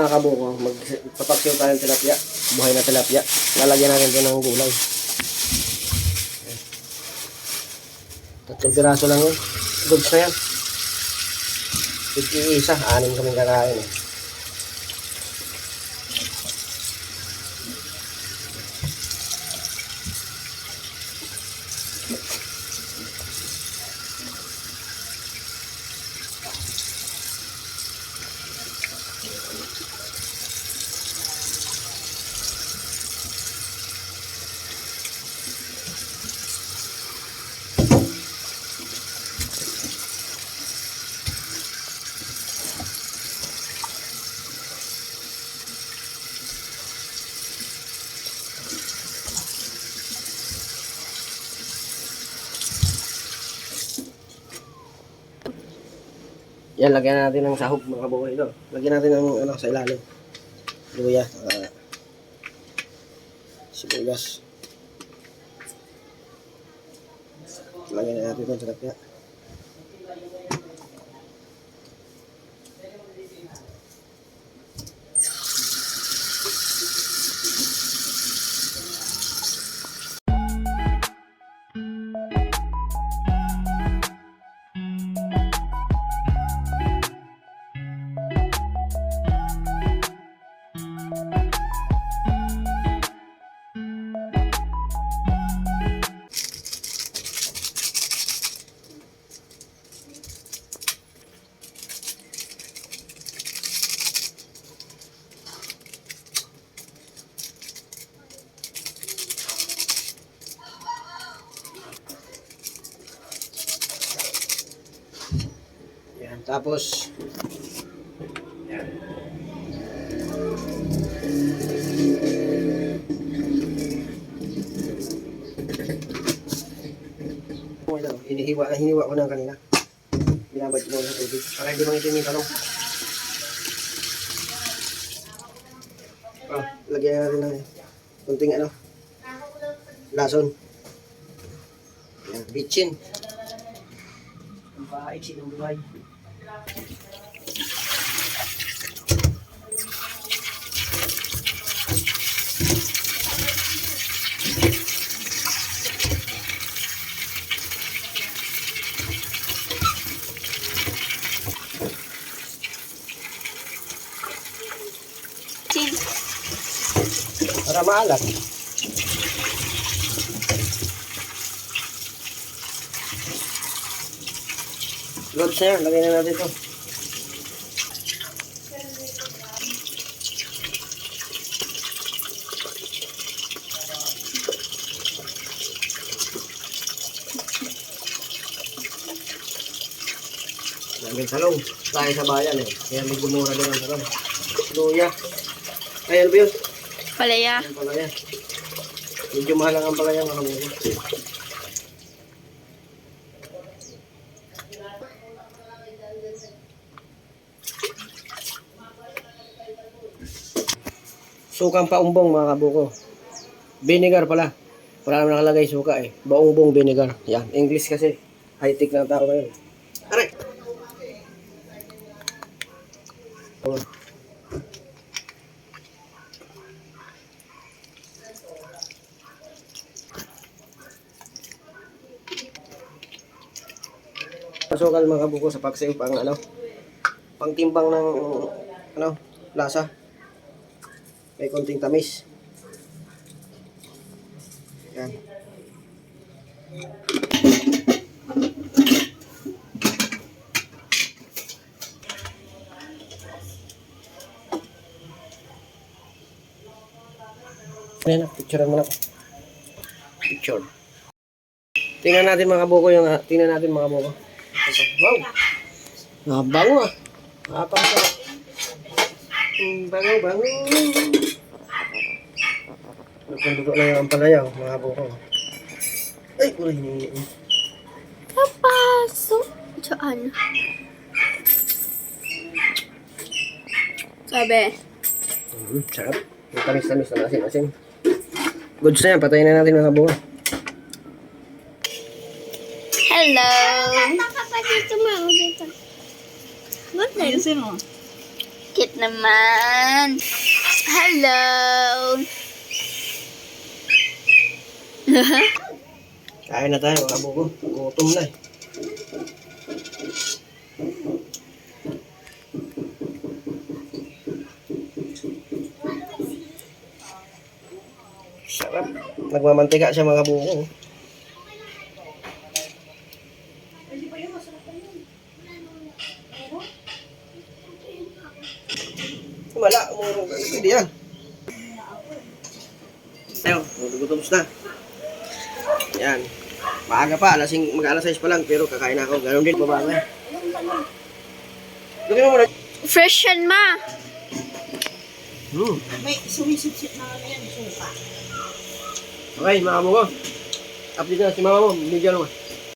mga kabuko, magpapaksiw tayo ng tilapia. Buhay na tilapia. Lalagyan natin ito ng gulay. 3 piraso lang yun. Goods na yan. Isa, 6 kaming kakain eh. Yan, lagyan natin ng sahog mga kabuko ito. Lagyan natin ng ano sa ilalim. Luya, sibuyas. Lagyan natin ito sa tilapia. Yan, tapos yan. Hiniwa ko na kanina. Binabad ko na sa tubig para hindi mangitim yung talong. Lagyan natin ng kunting lason. Yan, bitchin. Ang bahay, sinong buhay. Para maalat. Load sir, lagay na natin ito. Lagay talong. Tayo sa bayan eh. Kaya may gumura din ang talong. Luya. Ay, ano ba yun? Palaya. Palaya. Medyo mahal lang ang palaya mga kabuko. Sukang paumbong mga kabuko. Vinegar pala. Wala naman nakalagay suka eh. Baumbong vinegar. Yan. English kasi. High-tech na tao ngayon. Aray! Masukal mga kabuko sa paksiw pang pangtimbang ng lasa. May konting tamis. Yan. Ayan na, picturean mo na ko. Picture. Tingnan natin mga kabuko yung Wow! Nabango ah. Napakasarap. Bango. Nagpundudo na yung ampalaya, mga kabuko. Ay, uray, hinihingi. Kapasok. Saan? Sabi. Sarap. Yung tamis-tamis na asin-asin. Goods na yan, patayin na natin mga kabuko. Hello! Dito mo. Dito. Ba't na yun? cute naman. Hello. Kain na tayo mga buko. Gutom na eh. Sarap. Nagmamantika siya mga buko. Wala, umurong ka. Pwede yan. Ayun, gutom na. Yan. Maaga pa, mag-alas 6 pa lang, pero kakain na ako. Ganon din, baba na. Lagyan mo muna. Fresh yan, ma. May sumisip-sip na ano yan, suka. Okay, mga buko. Update na si mama mo. Binigyan mo.